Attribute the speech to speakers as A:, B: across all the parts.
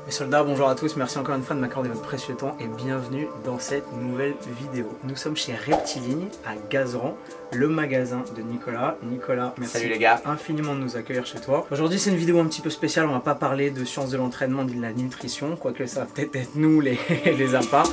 A: Mes soldats, bonjour à tous, merci encore une fois de m'accorder votre précieux temps et bienvenue dans cette nouvelle vidéo. Nous sommes chez Reptiligne à Gazeran, le magasin de Nicolas. Nicolas, merci.
B: Salut les gars.
A: Infiniment de nous accueillir chez toi. Aujourd'hui c'est une vidéo un petit peu spéciale, on va pas parler de sciences de l'entraînement ni de la nutrition, quoique ça va peut-être être nous les apparts.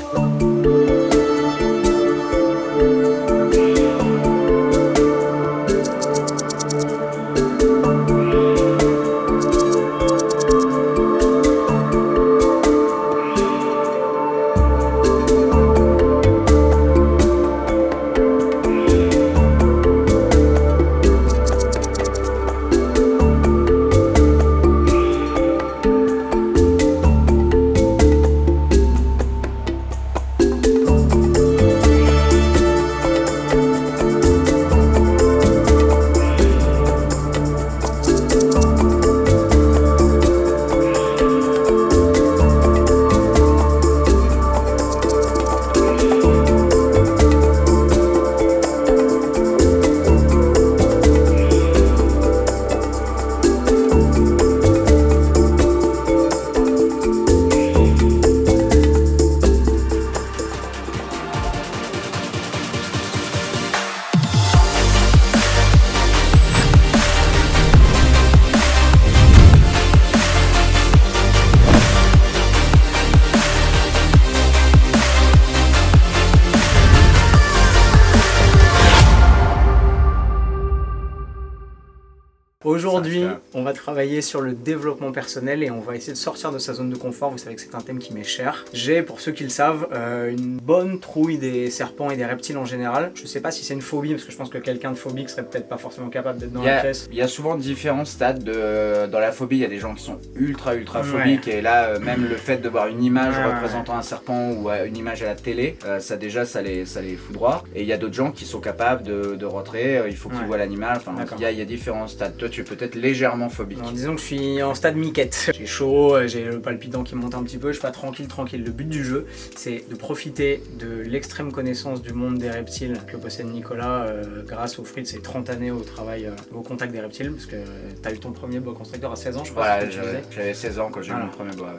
A: Aujourd'hui, on va travailler sur le développement personnel et on va essayer de sortir de sa zone de confort. Vous savez que c'est un thème qui m'est cher. J'ai, pour ceux qui le savent, une bonne trouille des serpents et des reptiles en général. Je sais pas si c'est une phobie, parce que je pense que quelqu'un de phobique serait peut-être pas forcément capable d'être dans la pièce.
B: Il y a souvent différents stades dans la phobie. Il y a des gens qui sont ultra phobiques et là, même le fait de voir une image représentant un serpent ou une image à la télé, ça déjà, ça les foudroie. Et il y a d'autres gens qui sont capables de rentrer, il faut qu'ils voient l'animal. Enfin, il y a différents stades. Toi, tu es peut-être légèrement phobique.
A: Non, disons que je suis en stade miquette. J'ai chaud, j'ai le palpitant qui monte un petit peu, je suis pas tranquille. Le but du jeu, c'est de profiter de l'extrême connaissance du monde des reptiles que possède Nicolas grâce aux fruits de ses 30 années au travail, au contact des reptiles, parce que tu as eu ton premier boa constrictor à 16 ans, je crois.
B: Voilà, j'avais 16 ans quand j'ai eu mon premier boa.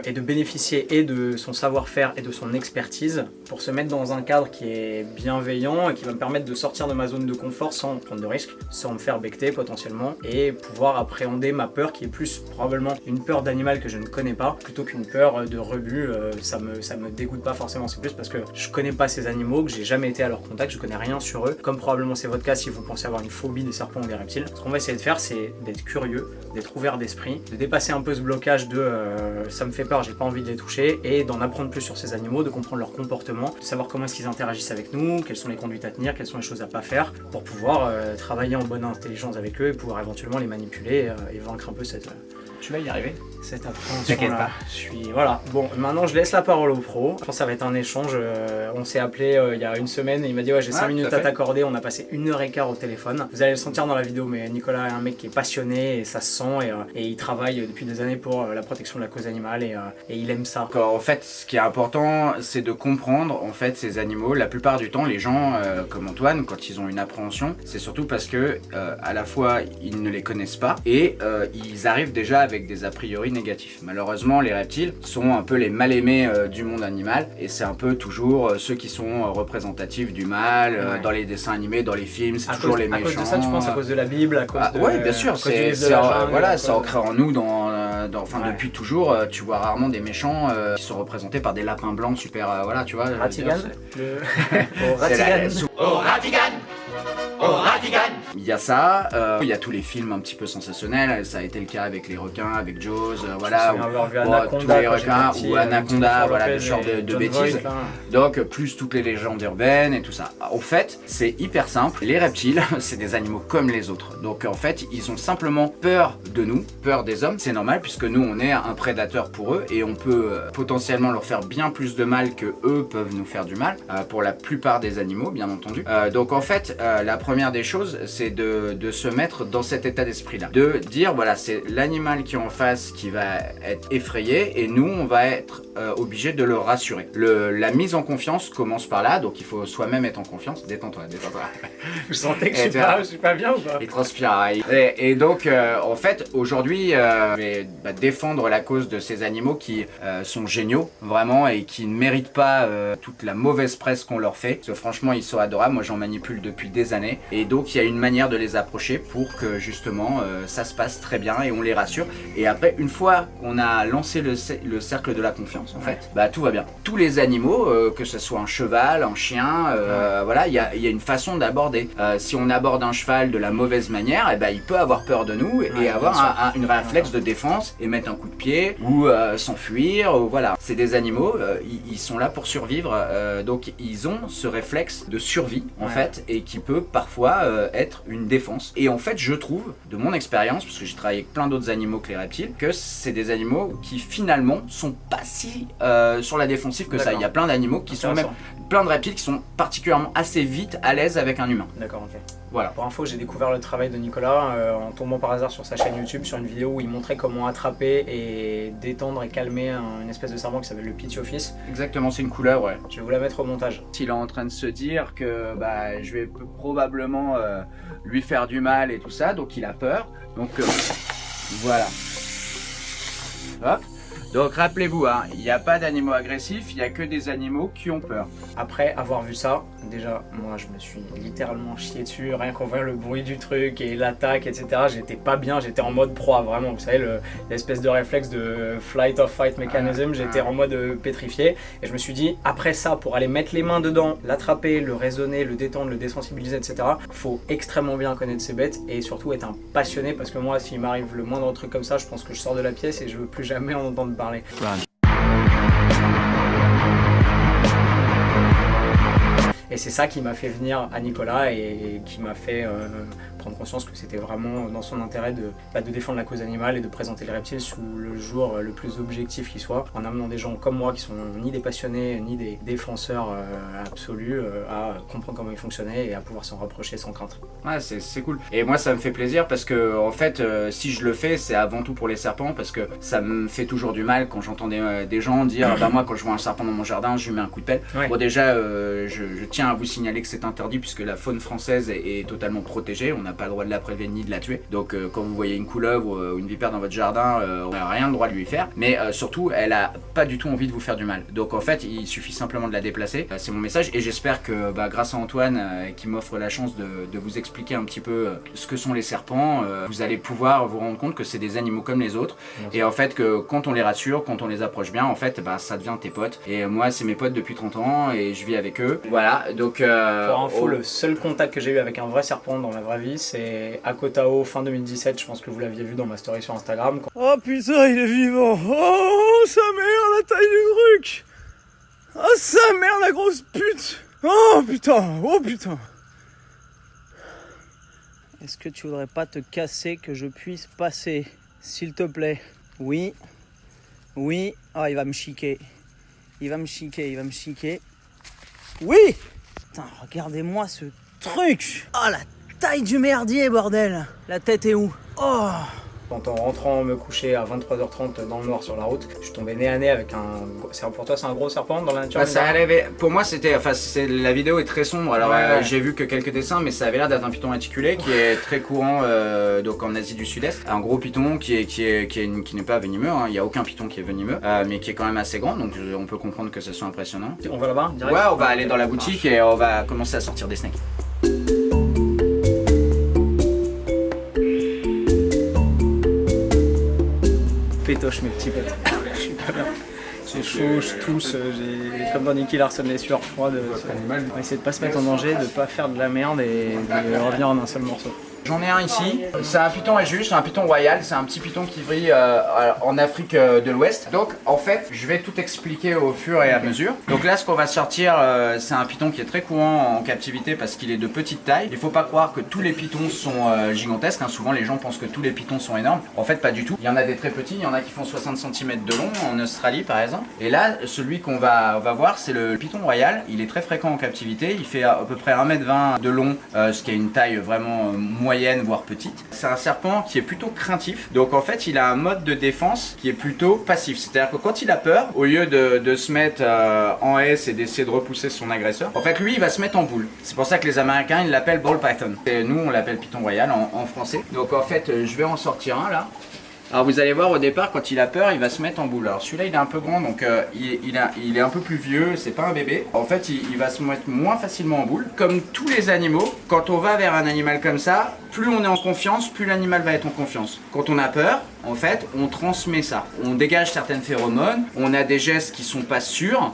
A: Et de bénéficier et de son savoir-faire et de son expertise pour se mettre dans un cadre qui est bienveillant et qui va me permettre de sortir de ma zone de confort sans prendre de risques, sans me faire becter potentiellement, et pouvoir appréhender ma peur qui est plus probablement une peur d'animal que je ne connais pas plutôt qu'une peur de rebut. Ça me dégoûte pas forcément, c'est plus parce que je connais pas ces animaux, que j'ai jamais été à leur contact, je connais rien sur eux, comme probablement c'est votre cas si vous pensez avoir une phobie des serpents ou des reptiles. Ce qu'on va essayer de faire, c'est d'être curieux, d'être ouvert d'esprit, de dépasser un peu ce blocage de ça me fait peur, j'ai pas envie de les toucher, et d'en apprendre plus sur ces animaux, de comprendre leur comportement, de savoir comment est-ce qu'ils interagissent avec nous, quelles sont les conduites à tenir, quelles sont les choses à pas faire, pour pouvoir travailler en bonne intelligence avec eux et pouvoir éventuellement les manipuler et vaincre un peu cette...
B: Tu vas y arriver.
A: Cette appréhension là. Voilà. Bon, maintenant je laisse la parole au pro. Je pense que ça va être un échange. On s'est appelé il y a une semaine et il m'a dit ouais, j'ai 5 minutes à t'accorder. On a passé 1h15 au téléphone. Vous allez le sentir dans la vidéo, mais Nicolas est un mec qui est passionné et ça se sent, et il travaille depuis des années pour la protection de la cause animale et il aime ça.
B: En fait, ce qui est important, c'est de comprendre en fait ces animaux. La plupart du temps, les gens comme Antoine, quand ils ont une appréhension, c'est surtout parce que à la fois ils ne les connaissent pas et ils arrivent déjà avec des a priori négatifs. Malheureusement, les reptiles sont un peu les mal-aimés du monde animal et c'est un peu toujours ceux qui sont représentatifs du mal dans les dessins animés, dans les films, c'est toujours les méchants.
A: À cause de ça, tu penses à cause de la Bible, à cause de...
B: Oui, bien sûr, c'est ancré en nous depuis toujours. Tu vois rarement des méchants qui sont représentés par des lapins blancs super, voilà, tu vois.
A: Ratigan.
B: Il y a ça, il y a tous les films un petit peu sensationnels, ça a été le cas avec les requins, avec Jaws, voilà, tous les requins ou Anaconda, voilà, ce genre de bêtises. Donc plus toutes les légendes urbaines et tout ça. Au fait, c'est hyper simple, les reptiles, c'est des animaux comme les autres. Donc en fait, ils ont simplement peur de nous, peur des hommes, c'est normal puisque nous on est un prédateur pour eux et on peut potentiellement leur faire bien plus de mal que eux peuvent nous faire du mal, pour la plupart des animaux bien entendu. Donc en fait, la première des choses, c'est c'est de se mettre dans cet état d'esprit-là. De dire, voilà, c'est l'animal qui est en face qui va être effrayé et nous, on va être obligé de le rassurer. La mise en confiance commence par là, donc il faut soi-même être en confiance. Détends-toi.
A: Vous sentez que je suis pas bien ou pas?
B: Il transpire. Et donc, en fait, aujourd'hui, je vais défendre la cause de ces animaux qui sont géniaux, vraiment, et qui ne méritent pas toute la mauvaise presse qu'on leur fait. Parce que franchement, ils sont adorables. Moi, j'en manipule depuis des années. Et donc, il y a une manière de les approcher pour que, justement, ça se passe très bien et on les rassure. Et après, une fois qu'on a lancé le cercle de la confiance, en fait, tout va bien. Tous les animaux, que ce soit un cheval, un chien, voilà, il y a une façon d'aborder. Si on aborde un cheval de la mauvaise manière, il peut avoir peur de nous et avoir une réflexe de défense et mettre un coup de pied ou s'enfuir. Voilà, c'est des animaux, ils sont là pour survivre, donc ils ont ce réflexe de survie en fait, et qui peut parfois être une défense. Et en fait, je trouve, de mon expérience, parce que j'ai travaillé avec plein d'autres animaux que les reptiles, que c'est des animaux qui finalement sont pas si sur la défensive que ça. Il y a plein d'animaux qui sont même, plein de reptiles qui sont particulièrement assez vite à l'aise avec un humain.
A: D'accord, ok.
B: Voilà.
A: Pour info, j'ai découvert le travail de Nicolas en tombant par hasard sur sa chaîne YouTube, sur une vidéo où il montrait comment attraper et détendre et calmer une espèce de serpent qui s'appelle le Pitch Office.
B: Exactement, c'est une couleur, ouais.
A: Je vais vous la mettre au montage.
B: Il est en train de se dire que je vais probablement lui faire du mal et tout ça, donc il a peur. Donc voilà. Hop. Donc rappelez-vous, il n'y a pas d'animaux agressifs, il n'y a que des animaux qui ont peur.
A: Après avoir vu ça, déjà, moi je me suis littéralement chié dessus, rien qu'en voyant le bruit du truc et l'attaque, etc. J'étais pas bien, j'étais en mode proie, vraiment. Vous savez, l'espèce de réflexe de flight or fight mechanism, j'étais en mode pétrifié. Et je me suis dit, après ça, pour aller mettre les mains dedans, l'attraper, le raisonner, le détendre, le désensibiliser, etc., faut extrêmement bien connaître ces bêtes et surtout être un passionné, parce que moi, s'il m'arrive le moindre truc comme ça, je pense que je sors de la pièce et je veux plus jamais en entendre parler. Et c'est ça qui m'a fait venir à Nicolas et qui m'a fait prendre conscience que c'était vraiment dans son intérêt de défendre la cause animale et de présenter les reptiles sous le jour le plus objectif qui soit, en amenant des gens comme moi qui sont ni des passionnés ni des défenseurs absolus à comprendre comment ils fonctionnaient et à pouvoir s'en rapprocher sans crainte.
B: Ouais, c'est cool. Et moi ça me fait plaisir parce que en fait si je le fais, c'est avant tout pour les serpents, parce que ça me fait toujours du mal quand j'entends des gens dire moi quand je vois un serpent dans mon jardin, je lui mets un coup de pelle. Ouais. Bon déjà je tiens à vous signaler que c'est interdit puisque la faune française est totalement protégée, on n'a pas le droit de la prélever ni de la tuer. Donc quand vous voyez une couleuvre ou une vipère dans votre jardin, on n'a rien le droit de lui faire. Mais surtout, elle a pas du tout envie de vous faire du mal. Donc en fait, il suffit simplement de la déplacer. C'est mon message et j'espère que grâce à Antoine qui m'offre la chance de vous expliquer un petit peu ce que sont les serpents, vous allez pouvoir vous rendre compte que c'est des animaux comme les autres. Et en fait que quand on les rassure, quand on les approche bien, en fait ça devient tes potes. Et moi c'est mes potes depuis 30 ans et je vis avec eux. Voilà, donc
A: pour info, le seul contact que j'ai eu avec un vrai serpent dans la vraie vie, c'est à Kotao fin 2017. Je pense que vous l'aviez vu dans ma story sur Instagram.
C: Oh putain, il est vivant. Oh sa mère, la taille du truc. Oh sa mère, la grosse pute. Oh putain. Est-ce que tu voudrais pas te casser que je puisse passer, s'il te plaît? Oui. Ah, il va me chiquer. Oui. Putain, regardez-moi ce truc. Oh, la taille du merdier, bordel. La tête est où? Oh.
A: Quand en rentrant me coucher à 23h30 dans le noir sur la route, je suis tombé nez à nez avec pour toi c'est un gros serpent dans la nature?
B: Pour moi c'était, la vidéo est très sombre, alors j'ai vu que quelques dessins, mais ça avait l'air d'être un python réticulé qui est très courant donc en Asie du Sud-Est. Un gros python qui n'est pas venimeux, il n'y a aucun python qui est venimeux, mais qui est quand même assez grand, donc on peut comprendre que ce soit impressionnant.
A: On va là-bas direct?
B: Ouais, on va aller dans la boutique et on va commencer à sortir des snakes.
A: Pétoche mes petits potes, je suis pas bien. J'ai chaud, je tousse, j'ai comme dans Nicky Larson les sueurs froides. On va essayer de pas se mettre en danger, de pas faire de la merde et de revenir en un seul morceau.
B: J'en ai un ici, c'est un python ajus, c'est un python royal, c'est un petit python qui vit en Afrique de l'Ouest. Donc en fait, je vais tout expliquer au fur et à mesure. Donc là, ce qu'on va sortir, c'est un python qui est très courant en captivité parce qu'il est de petite taille. Il faut pas croire que tous les pythons sont gigantesques, hein. Souvent les gens pensent que tous les pythons sont énormes. En fait, pas du tout. Il y en a des très petits, il y en a qui font 60 cm de long en Australie par exemple. Et là, celui qu'on va voir, c'est le python royal. Il est très fréquent en captivité, il fait à peu près 1m20 de long, ce qui est une taille vraiment moyenne voire petite. C'est un serpent qui est plutôt craintif, donc en fait il a un mode de défense qui est plutôt passif, c'est-à-dire que quand il a peur, au lieu de se mettre en S et d'essayer de repousser son agresseur, en fait lui il va se mettre en boule. C'est pour ça que les Américains ils l'appellent ball python, et nous on l'appelle python royal en français. Donc en fait je vais en sortir un là. Alors vous allez voir au départ quand il a peur il va se mettre en boule. Alors celui-là il est un peu grand donc il est un peu plus vieux, c'est pas un bébé. En fait il va se mettre moins facilement en boule. Comme tous les animaux, quand on va vers un animal comme ça, plus on est en confiance, plus l'animal va être en confiance. Quand on a peur, en fait on transmet ça. On dégage certaines phéromones, on a des gestes qui sont pas sûrs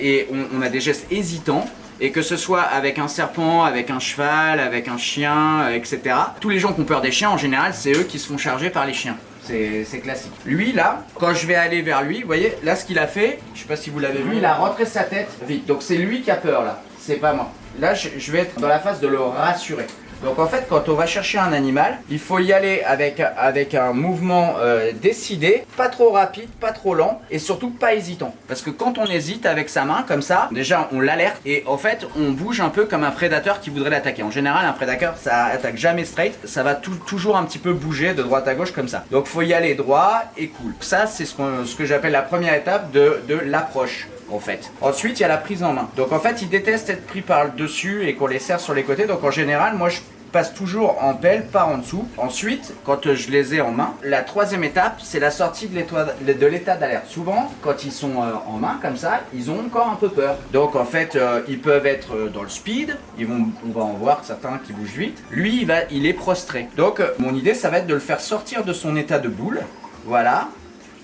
B: et on a des gestes hésitants. Et que ce soit avec un serpent, avec un cheval, avec un chien, etc. Tous les gens qui ont peur des chiens, en général, c'est eux qui se font charger par les chiens. C'est classique. Lui, là, quand je vais aller vers lui, vous voyez, là, ce qu'il a fait, je sais pas si vous l'avez vu, il a rentré sa tête vite. Donc c'est lui qui a peur, là. C'est pas moi. Là, je vais être dans la phase de le rassurer. Donc en fait, quand on va chercher un animal, il faut y aller avec un mouvement décidé, pas trop rapide, pas trop lent et surtout pas hésitant. Parce que quand on hésite avec sa main comme ça, déjà on l'alerte et en fait on bouge un peu comme un prédateur qui voudrait l'attaquer. En général, un prédateur ça attaque jamais straight, ça va toujours un petit peu bouger de droite à gauche comme ça. Donc faut y aller droit et cool. Ça c'est ce que j'appelle la première étape de l'approche. En fait. Ensuite, il y a la prise en main. Donc en fait, ils détestent être pris par le dessus et qu'on les serre sur les côtés. Donc en général, moi je passe toujours en pelle par en dessous. Ensuite, quand je les ai en main, la troisième étape, c'est la sortie de l'état d'alerte. Souvent, quand ils sont en main comme ça, ils ont encore un peu peur. Donc en fait, ils peuvent être dans le speed. On va en voir certains qui bougent vite. Lui, il est prostré. Donc mon idée, ça va être de le faire sortir de son état de boule. Voilà.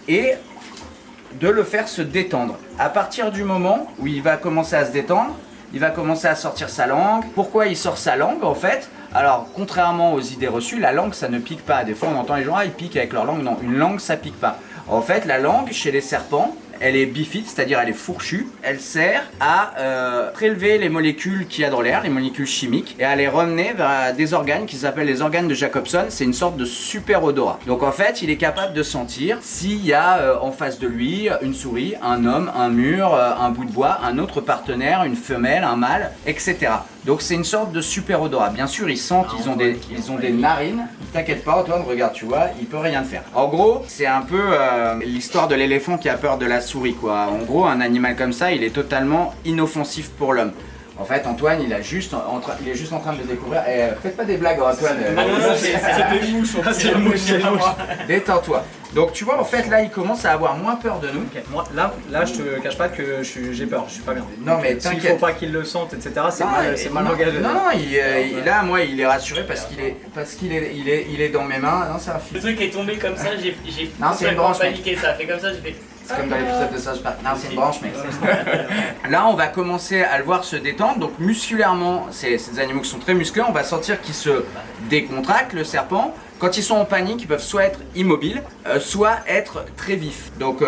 B: Et de le faire se détendre. À partir du moment où il va commencer à se détendre, il va commencer à sortir sa langue. Pourquoi il sort sa langue en fait? Alors, contrairement aux idées reçues, la langue ça ne pique pas. Des fois on entend les gens, ils piquent avec leur langue. Non, une langue ça pique pas. En fait, la langue chez les serpents, elle est bifide, c'est-à-dire elle est fourchue. Elle sert à prélever les molécules qu'il y a dans l'air, les molécules chimiques, et à les ramener vers des organes qui s'appellent les organes de Jacobson. C'est une sorte de super odorat. Donc en fait, il est capable de sentir s'il y a en face de lui une souris, un homme, un mur, un bout de bois, un autre partenaire, une femelle, un mâle, etc. Donc c'est une sorte de super odorat. Bien sûr, ils sentent, ils ont des narines. T'inquiète pas, Antoine, regarde, tu vois, il peut rien faire. En gros, c'est un peu l'histoire de l'éléphant qui a peur de la souris, quoi. En gros, un animal comme ça, il est totalement inoffensif pour l'homme. En fait, Antoine, il est juste en train de le découvrir. Faites pas des blagues, Antoine.
C: C'est une mouche. C'est une mouche.
B: Détends-toi. Donc tu vois, en fait, là, il commence à avoir moins peur de nous.
A: Okay. Moi, là, je te cache pas que j'ai peur, je suis pas bien.
B: Non, mais t'inquiète.
A: S'il faut pas qu'il le sente, etc., c'est mal engagé.
B: Non, là, moi, il est rassuré parce qu'il est dans mes mains. Non, c'est un fil.
D: Le truc est tombé comme ça, j'ai
B: complètement
D: paniqué, ça a fait comme ça, j'ai fait...
B: C'est comme dans l'épisode de South Park. Non, c'est une branche, mec. Là, on va commencer à le voir se détendre. Donc, musculairement, c'est des animaux qui sont très musclés. On va sentir qu'ils se décontractent, le serpent. Quand ils sont en panique, ils peuvent soit être immobiles, soit être très vifs. Donc,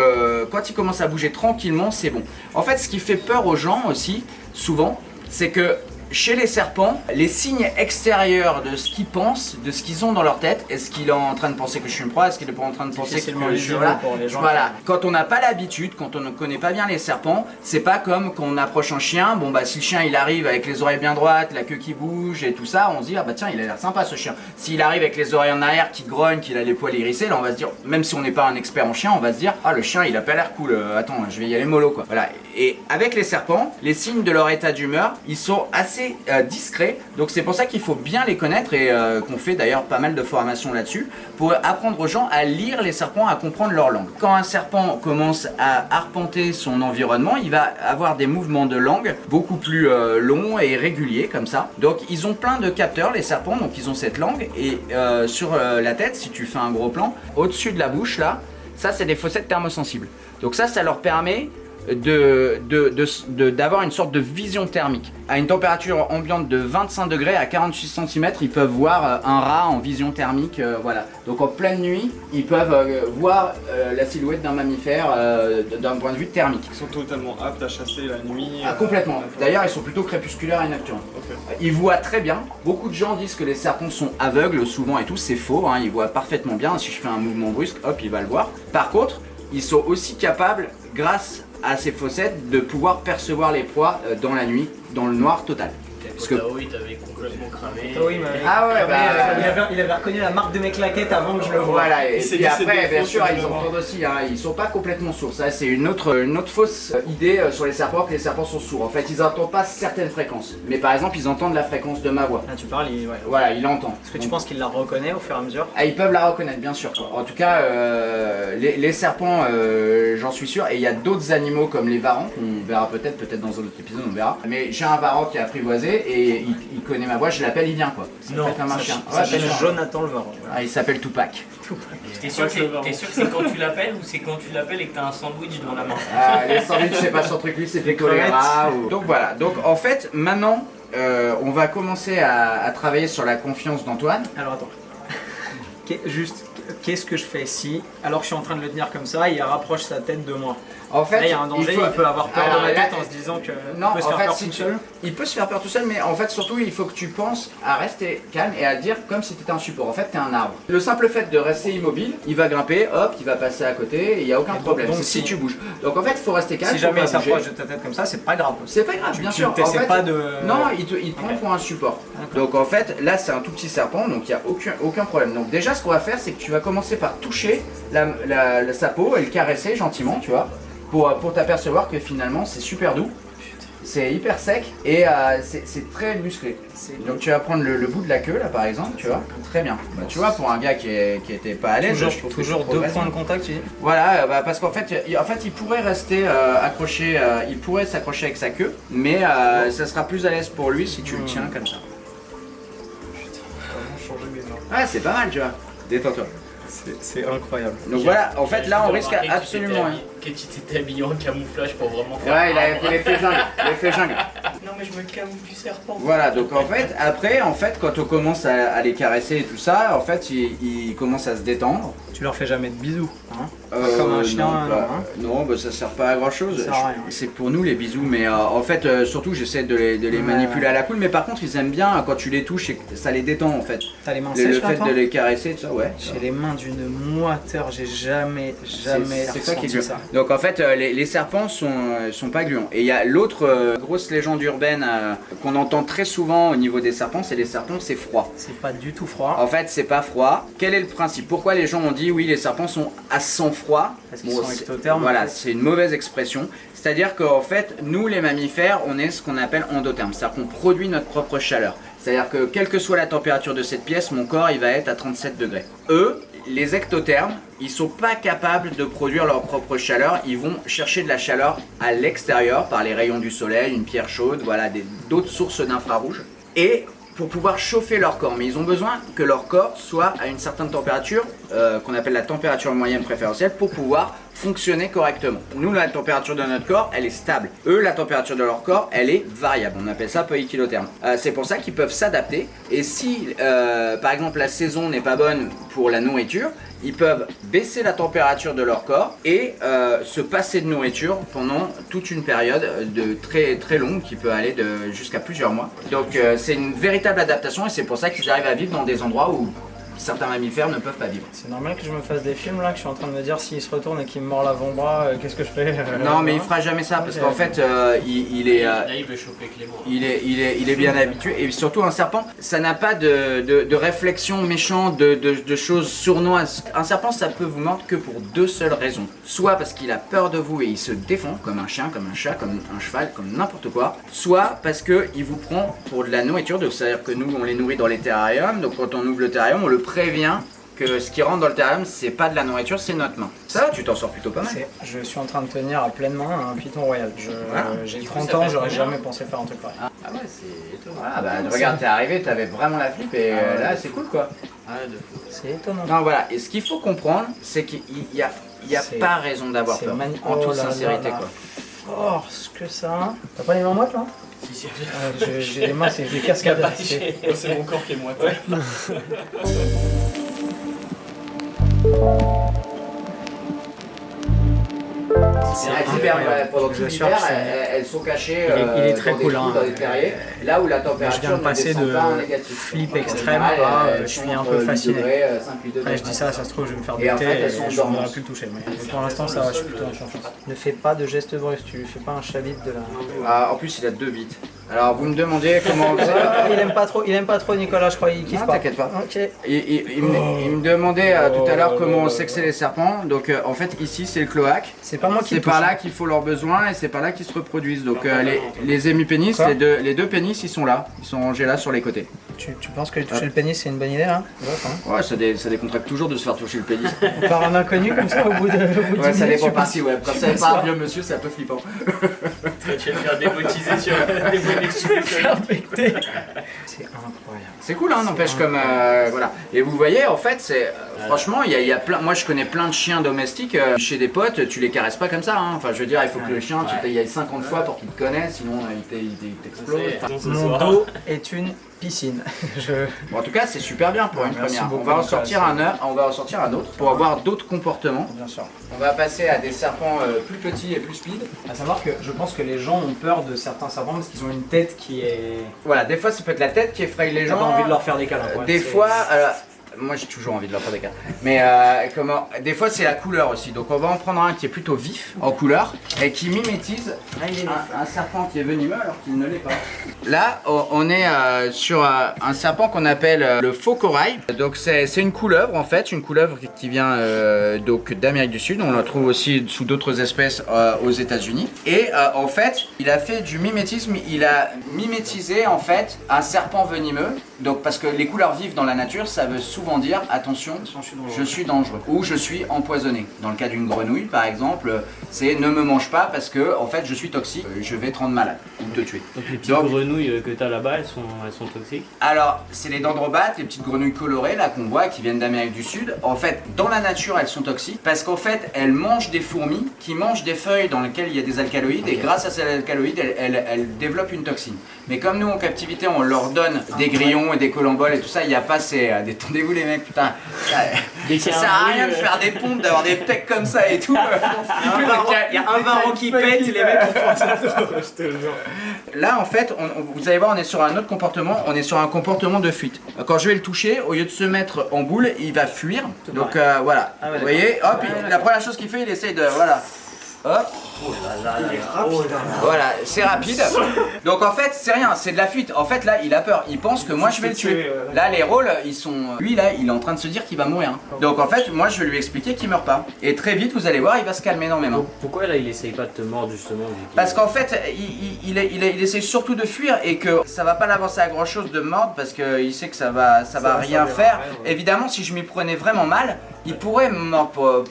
B: quand ils commencent à bouger tranquillement, c'est bon. En fait, ce qui fait peur aux gens aussi, souvent, c'est que chez les serpents, les signes extérieurs de ce qu'ils pensent, de ce qu'ils ont dans leur tête, est-ce qu'il est en train de penser que je suis une proie, est-ce qu'il est pas en train de penser que je suis là, voilà. Quand on n'a pas l'habitude, quand on ne connaît pas bien les serpents, c'est pas comme quand on approche un chien. Bon bah si le chien il arrive avec les oreilles bien droites, la queue qui bouge et tout ça, on se dit ah bah tiens il a l'air sympa ce chien. S'il arrive avec les oreilles en arrière, qui grogne, qu'il a les poils hérissés, là on va se dire, même si on n'est pas un expert en chien, on va se dire ah le chien il a pas l'air cool, attends je vais y aller mollo quoi. Voilà. Et avec les serpents, les signes de leur état d'humeur, ils sont assez discrets, donc c'est pour ça qu'il faut bien les connaître et qu'on fait d'ailleurs pas mal de formations là-dessus pour apprendre aux gens à lire les serpents, à comprendre leur langue. Quand un serpent commence à arpenter son environnement, il va avoir des mouvements de langue beaucoup plus longs et réguliers comme ça. Donc ils ont plein de capteurs les serpents, donc ils ont cette langue et sur la tête, si tu fais un gros plan, au-dessus de la bouche là, ça c'est des fossettes thermosensibles. Donc ça leur permet d'avoir une sorte de vision thermique. À une température ambiante de 25 degrés à 48 cm, ils peuvent voir un rat en vision thermique, voilà. Donc en pleine nuit, ils peuvent voir la silhouette d'un mammifère d'un point de vue thermique.
C: Ils sont totalement aptes à chasser la nuit.
B: Complètement. D'ailleurs, ils sont plutôt crépusculaires et nocturnes. Okay. Ils voient très bien. Beaucoup de gens disent que les serpents sont aveugles souvent et tout. C'est faux, hein. Ils voient parfaitement bien. Si je fais un mouvement brusque, hop, il va le voir. Par contre, ils sont aussi capables, grâce à ces fossettes, de pouvoir percevoir les proies dans la nuit, dans le noir total.
D: Parce que Tao, il t'avait complètement cramé.
A: Oui, mais il avait reconnu la marque de mes claquettes avant que je le voie.
B: Voilà, et puis après, bien sûr, ils entendent aussi, hein, ils sont pas complètement sourds. Ça, c'est une autre fausse idée sur les serpents, que les serpents sont sourds. En fait, ils n'entendent pas certaines fréquences. Mais par exemple, ils entendent la fréquence de ma voix.
A: Ah, tu parles, ouais.
B: Voilà, ils l'entendent.
A: Est-ce que tu penses qu'ils la reconnaissent au fur et à mesure?
B: Ah, ils peuvent la reconnaître, bien sûr. En tout cas, les serpents, j'en suis sûr. Et il y a d'autres animaux comme les varans, qu'on verra peut-être dans un autre épisode, on verra. Mais j'ai un varan qui est apprivoisé et il connaît ma voix, je l'appelle, il vient quoi.
A: Non, il s'appelle Jonathan le varan.
B: Ah, il s'appelle Tupac.
D: T'es sûr que c'est quand tu l'appelles ou c'est quand tu l'appelles et que t'as un sandwich dans la main?
B: Ah, les sandwichs, c'est pas son truc, lui, c'est des choléra. Donc voilà, donc en fait, maintenant, on va commencer à travailler sur la confiance d'Antoine.
A: Alors attends, juste, qu'est-ce que je fais si, alors que je suis en train de le tenir comme ça, il rapproche sa tête de moi?
B: En fait,
A: là, il y a un danger, il peut avoir peur de ma tête en se disant que
B: non,
A: il peut se faire peur tout seul.
B: Il peut se faire peur tout seul, mais en fait, surtout, il faut que tu penses à rester calme et à dire comme si tu étais un support. En fait, tu es un arbre. Le simple fait de rester immobile, il va grimper, hop, il va passer à côté, et il n'y a aucun problème. Donc, si tu bouges. Donc en fait, il faut rester calme.
A: Si jamais il s'approche de ta tête comme ça, c'est pas grave.
B: C'est pas grave, bien sûr.
A: En fait, pas de...
B: Non, il te prend pour un support. Donc en fait, là, c'est un tout petit serpent, donc il n'y a aucun problème. Donc déjà, ce qu'on va faire, c'est que tu vas commencer par toucher sa peau et le caresser gentiment, tu vois. Pour t'apercevoir que finalement c'est super doux, c'est hyper sec et c'est très musclé. Donc tu vas prendre le bout de la queue là par exemple, tu vois, très bien. Bah, tu vois, pour un gars qui était pas à l'aise,
A: toujours deux points de contact, tu dis.
B: Voilà, parce qu'en fait, il pourrait rester accroché, il pourrait s'accrocher avec sa queue, mais ça sera plus à l'aise pour lui si tu le tiens comme ça.
C: Putain, vraiment changer mes mains.
B: Ouais, c'est pas mal, tu vois. Détends-toi.
C: C'est incroyable.
B: Donc voilà, en fait là on risque absolument rien.
D: Que tu t'étais habillé en camouflage pour vraiment faire.
B: Ouais, il avait fait l'effet jungle.
D: Non mais je me camoufle du serpent.
B: Voilà, donc en fait, après, quand on commence à les caresser et tout ça, en fait, ils commencent à se détendre.
A: Tu leur fais jamais de bisous, hein? Comme un chien,
B: non, bah, ça sert pas à grand chose. C'est pour nous les bisous, mais en fait, surtout j'essaie de les manipuler à la cool, mais par contre ils aiment bien quand tu les touches et ça les détend en fait.
A: T'as les mains sèches,
B: le fait de les caresser, tout ça, ouais.
A: J'ai les mains d'une moiteur, j'ai jamais ressenti ça.
B: Donc en fait, les serpents sont pas gluants. Et il y a l'autre grosse légende urbaine qu'on entend très souvent au niveau des serpents, c'est les serpents, c'est froid.
A: C'est pas du tout froid.
B: En fait, c'est pas froid. Quel est le principe? Pourquoi les gens ont dit oui, les serpents sont à sang froid?
A: Parce qu'ils sont ectothermes.
B: Voilà, c'est une mauvaise expression. C'est-à-dire qu'en fait, nous les mammifères, on est ce qu'on appelle endothermes. C'est-à-dire qu'on produit notre propre chaleur. C'est-à-dire que quelle que soit la température de cette pièce, mon corps il va être à 37 degrés. Eux, les ectothermes, ils sont pas capables de produire leur propre chaleur. Ils vont chercher de la chaleur à l'extérieur par les rayons du soleil, une pierre chaude, voilà, d'autres sources d'infrarouge. Et pour pouvoir chauffer leur corps, mais ils ont besoin que leur corps soit à une certaine température, qu'on appelle la température moyenne préférentielle, pour pouvoir fonctionner correctement. Nous, la température de notre corps, elle est stable. Eux, la température de leur corps, elle est variable. On appelle ça poikilotherme. C'est pour ça qu'ils peuvent s'adapter. Et si, par exemple, la saison n'est pas bonne pour la nourriture, ils peuvent baisser la température de leur corps et se passer de nourriture pendant toute une période de très longue qui peut aller jusqu'à plusieurs mois. Donc c'est une véritable adaptation et c'est pour ça qu'ils arrivent à vivre dans des endroits où certains mammifères ne peuvent pas vivre.
A: C'est normal que je me fasse des films là, que je suis en train de me dire s'il se retourne et qu'il me mord l'avant-bras, qu'est-ce que je fais?
B: Non mais il fera jamais ça parce qu'en fait il est...
D: Là il veut choper Clément.
B: Il est bien habitué et surtout un serpent ça n'a pas de réflexion méchante, de choses sournoises. Un serpent ça peut vous mordre que pour deux seules raisons. Soit parce qu'il a peur de vous et il se défend comme un chien, comme un chat, comme un cheval, comme n'importe quoi. Soit parce qu'il vous prend pour de la nourriture, c'est-à-dire que nous on les nourrit dans les terrariums, donc quand on ouvre le terrarium on le prévient que ce qui rentre dans le terrarium c'est pas de la nourriture, c'est notre main. Ça tu t'en sors plutôt pas mal.
A: Je suis en train de tenir à pleine main un python royal. J'ai 30 ans, j'aurais jamais pensé faire un truc pareil.
B: Ah ouais, c'est étonnant. Ah bah regarde, t'es arrivé, t'avais vraiment la flip et là c'est cool quoi.
A: C'est étonnant.
B: Non voilà, et ce qu'il faut comprendre c'est qu'il y a pas raison d'avoir peur, en toute sincérité quoi.
A: force que ça. T'as pas les mains moites là?
D: Si.
A: J'ai les mains, c'est des cascades.
D: C'est mon corps qui est moite.
B: Pendant tout l'hiver, elles sont cachées
A: il est très
B: dans
A: cool,
B: des trous, dans des terriers, là où la température
A: je viens de passer de flip extrême à je suis un peu fasciné. Après, je dis ça se trouve, je vais me faire becter et je ne voudrais plus le toucher. Mais pour l'instant, ça va, je suis plutôt en confiance. Ne fais pas de gestes brusques, tu fais pas un chabit de la...
B: En plus, il a 2 bits. Alors, vous me demandez comment on faisait.
A: Il aime pas trop Nicolas, je crois, il kiffe pas.
B: T'inquiète pas.
A: Ok.
B: Il me demandait tout à l'heure comment on sexait les serpents. Donc, en fait, ici, c'est le cloaque.
A: C'est pas moi qui
B: C'est par là qu'il faut leurs besoins et c'est par là qu'ils se reproduisent. Donc, les hémipénis, les deux pénis, ils sont là. Ils sont rangés là sur les côtés.
A: Tu penses que toucher le pénis, c'est une bonne idée là?
B: Ouais, ça décontracte toujours de se faire toucher le pénis.
A: Par un inconnu comme ça au bout de.
B: Ouais, ça dépend pas si, ouais. Quand c'est pas un vieux monsieur, c'est un peu flippant.
D: Tu vas te faire démotiser sur
A: C'est incroyable.
B: C'est cool, hein, n'empêche comme. Voilà. Et vous voyez, en fait, c'est. Franchement, il y a plein. Moi, je connais plein de chiens domestiques. Chez des potes, tu les caresses pas comme ça. Hein. Enfin, je veux dire, il faut que le chien, tu y ailles 50 fois pour qu'il te connaisse, sinon il t'explose.
A: Mon dos est une piscine.
B: Bon, en tout cas, c'est super bien pour une première. On va en sortir un autre pour avoir d'autres comportements.
A: Bien sûr.
B: On va passer à des serpents plus petits et plus speed.
A: À savoir que je pense que les gens ont peur de certains serpents parce qu'ils ont une tête qui est.
B: Voilà, des fois, ça peut être la tête qui effraie les gens.
A: T'as pas envie de leur faire des câlins.
B: Des fois. Moi j'ai toujours envie de leur faire des cas. Mais des fois c'est la couleur aussi. Donc on va en prendre un qui est plutôt vif en couleur et qui mimétise un serpent qui est venimeux alors qu'il ne l'est pas. Là on est sur un serpent qu'on appelle le faux corail. Donc c'est une couleuvre en fait, une couleuvre qui vient donc d'Amérique du Sud. On la trouve aussi sous d'autres espèces aux États-Unis. Et en fait il a fait du mimétisme. Il a mimétisé en fait un serpent venimeux. Donc parce que les couleurs vives dans la nature ça veut souvent dire attention, je suis dangereux ou je suis empoisonné. Dans le cas d'une grenouille par exemple, c'est ne me mange pas parce que en fait je suis toxique, je vais te rendre malade ou te tuer.
D: Donc les petites grenouilles que tu as là-bas, elles sont toxiques?
B: Alors c'est les dendrobates, les petites grenouilles colorées là qu'on voit qui viennent d'Amérique du Sud. En fait dans la nature elles sont toxiques parce qu'en fait elles mangent des fourmis qui mangent des feuilles dans lesquelles il y a des alcaloïdes et grâce à ces alcaloïdes elles développent une toxine. Mais comme nous en captivité on leur donne des grillons et des colamboles et tout ça, il n'y a pas ces... Détendez-vous les mecs, putain. Ça sert à rien de faire des pompes, d'avoir des pecs comme ça et tout.
A: Il y a un varan qui pète et les mecs qui font ça. Je te jure.
B: Là en fait, vous allez voir, on est sur un autre comportement, on est sur un comportement de fuite. Quand je vais le toucher, au lieu de se mettre en boule, il va fuir. Donc voilà, vous voyez, hop, la première chose qu'il fait, il essaye de... Voilà. Hop. Voilà, c'est rapide. Donc en fait, c'est rien, c'est de la fuite. En fait, là, il a peur. Il pense que moi, je vais le tuer. Là, les rôles, ils sont. Lui, là, il est en train de se dire qu'il va mourir. Donc en fait, moi, je vais lui expliquer qu'il meurt pas. Et très vite, vous allez voir, il va se calmer énormément.
D: Pourquoi là, il essaye pas de te mordre justement?
B: Parce qu'en fait, il essaye surtout de fuir et que ça va pas l'avancer à grand chose de mordre parce qu'il sait que ça va rien faire. Évidemment, si je m'y prenais vraiment mal, il pourrait me mordre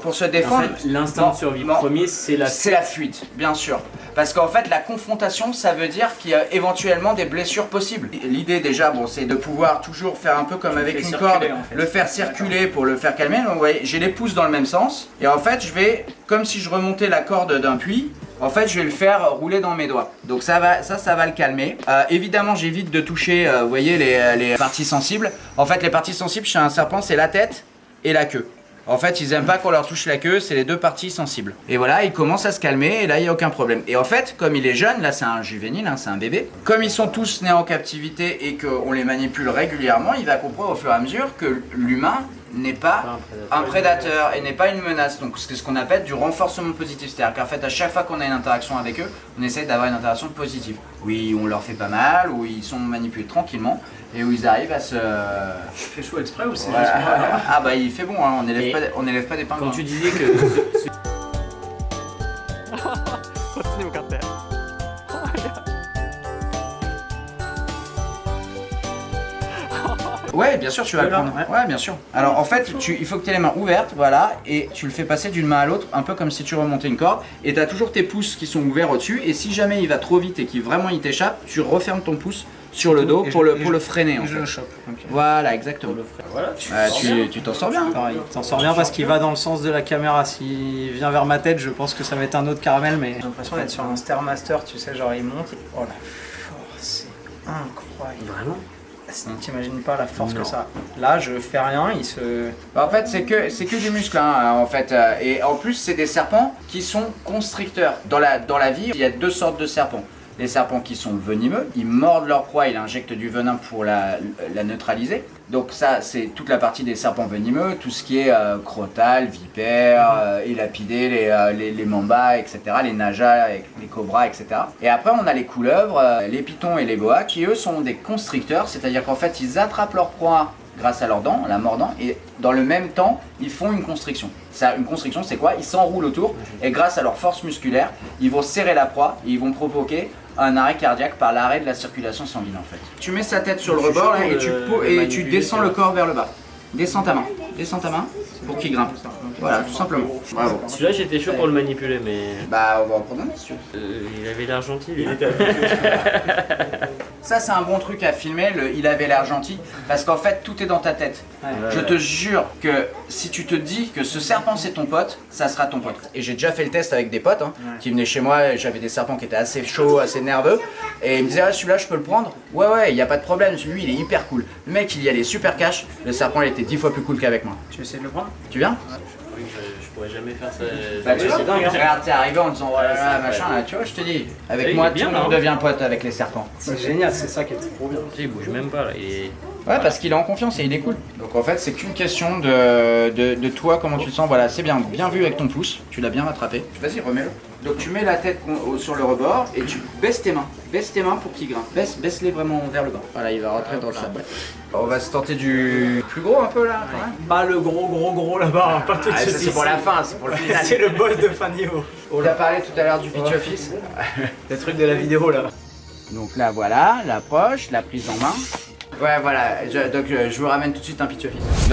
B: pour se défendre.
D: En fait, l'instinct de survie premier, c'est la
B: fuite, bien sûr. Parce qu'en fait, la confrontation, ça veut dire qu'il y a éventuellement des blessures possibles. L'idée déjà, bon, c'est de pouvoir toujours faire un peu comme avec une corde, le faire circuler pour le faire calmer. Donc, vous voyez, j'ai les pouces dans le même sens. Et en fait, je vais, comme si je remontais la corde d'un puits, en fait, je vais le faire rouler dans mes doigts. Donc ça va le calmer. Évidemment, j'évite de toucher, vous voyez, les parties sensibles. En fait, les parties sensibles chez un serpent, c'est la tête et la queue. En fait, ils aiment pas qu'on leur touche la queue, c'est les deux parties sensibles. Et voilà, il commence à se calmer et là, il n'y a aucun problème. Et en fait, comme il est jeune, là c'est un juvénile, hein, c'est un bébé, comme ils sont tous nés en captivité et qu'on les manipule régulièrement, il va comprendre au fur et à mesure que l'humain n'est pas un prédateur et n'est pas une menace. Donc c'est ce qu'on appelle du renforcement positif. C'est-à-dire qu'en fait, à chaque fois qu'on a une interaction avec eux, on essaie d'avoir une interaction positive. Oui, on leur fait pas mal, où ils sont manipulés tranquillement et où ils arrivent à se...
A: Tu fais chaud exprès ou c'est
B: voilà.
A: juste moi?
B: Ah bah il fait bon, hein. on n'élève pas des pingouins.
D: Quand tu disais que...
B: Ouais, bien sûr, tu vas le prendre. Ouais, bien sûr. Alors en fait, il faut que tu aies les mains ouvertes, voilà, et tu le fais passer d'une main à l'autre, un peu comme si tu remontais une corde, et tu as toujours tes pouces qui sont ouverts au-dessus, et si jamais il va trop vite et qu'il vraiment il t'échappe, tu refermes ton pouce sur le dos pour le freiner en
A: Je le
B: fait.
A: chope. Okay.
B: Voilà, exactement.
D: Voilà,
B: Tu t'en sors bien.
A: Alors, il t'en sort bien parce qu'il va dans le sens de la caméra. S'il vient vers ma tête, je pense que ça va être un autre caramel, mais j'ai l'impression d'être sur un Stairmaster, tu sais, genre il monte. Oh la force, c'est incroyable.
D: Vraiment?
A: T'imagines pas la force que ça a. Là, je fais rien, il se...
B: En fait, c'est que du muscle, hein, en fait. Et en plus, c'est des serpents qui sont constricteurs. Dans la vie, il y a deux sortes de serpents. Les serpents qui sont venimeux, ils mordent leur proie, ils injectent du venin pour la neutraliser. Donc ça, c'est toute la partie des serpents venimeux, tout ce qui est crotal, vipère, élapidés, les mambas, etc., les najas, les cobras, etc. Et après, on a les couleuvres, les pitons et les boas, qui eux sont des constricteurs, c'est-à-dire qu'en fait, ils attrapent leur proie grâce à leurs dents, la mordant, et dans le même temps, ils font une constriction. Ça, une constriction, c'est quoi? Ils s'enroulent autour, et grâce à leur force musculaire, ils vont serrer la proie, et ils vont provoquer un arrêt cardiaque par l'arrêt de la circulation sanguine en fait. Tu mets sa tête sur le rebord là, et tu descends le corps vers le bas. Descends ta main pour qu'il grimpe. Voilà, tout simplement. Bravo.
D: Celui-là, j'étais chaud pour le manipuler, mais.
B: Bah, on va en prendre un autre si tu veux.
D: Il avait l'air gentil, lui.
B: Ça, c'est un bon truc à filmer, il avait l'air gentil, parce qu'en fait, tout est dans ta tête. Je te jure que si tu te dis que ce serpent c'est ton pote, ça sera ton pote. Et j'ai déjà fait le test avec des potes qui venaient chez moi, j'avais des serpents qui étaient assez chauds, assez nerveux, et ils me disaient, ah, celui-là je peux le prendre? Ouais, il n'y a pas de problème, lui il est hyper cool. Le mec il y allait super cash, le serpent il était 10 fois plus cool qu'avec moi.
A: Tu essaies de le prendre?
B: Tu viens?
D: Je pourrais jamais faire ça.
B: Bah, tu vois,
D: c'est dingue.
B: regarde, t'es arrivé en disant voilà, machin, là, tu vois, je te dis, avec
D: Il
B: moi
D: est bien,
B: tout le monde
D: hein.
B: devient pote avec les serpents.
A: C'est génial, c'est ça qui est trop bien.
D: Il bouge même pas là.
B: Ouais, parce qu'il est en confiance et il est cool. Donc en fait, c'est qu'une question de toi, comment tu te sens. Voilà, c'est bien vu avec ton pouce, tu l'as bien rattrapé. Vas-y, remets-le. Donc tu mets la tête sur le rebord et tu baisses tes mains. Baisse tes mains pour qu'il grimpe. Baisse-les vraiment vers le bas. Voilà, il va rentrer dans sa boîte. On va se tenter du plus gros un peu là. Ouais.
A: Pas le gros là-bas, hein, pas tout de suite.
B: C'est pour la fin, c'est pour le final.
A: C'est le boss de fin de niveau.
B: On a parlé tout à l'heure du pitch office.
A: Le truc de la vidéo là.
B: Donc là voilà, l'approche, la prise en main. Ouais voilà, je vous ramène tout de suite un pitch office.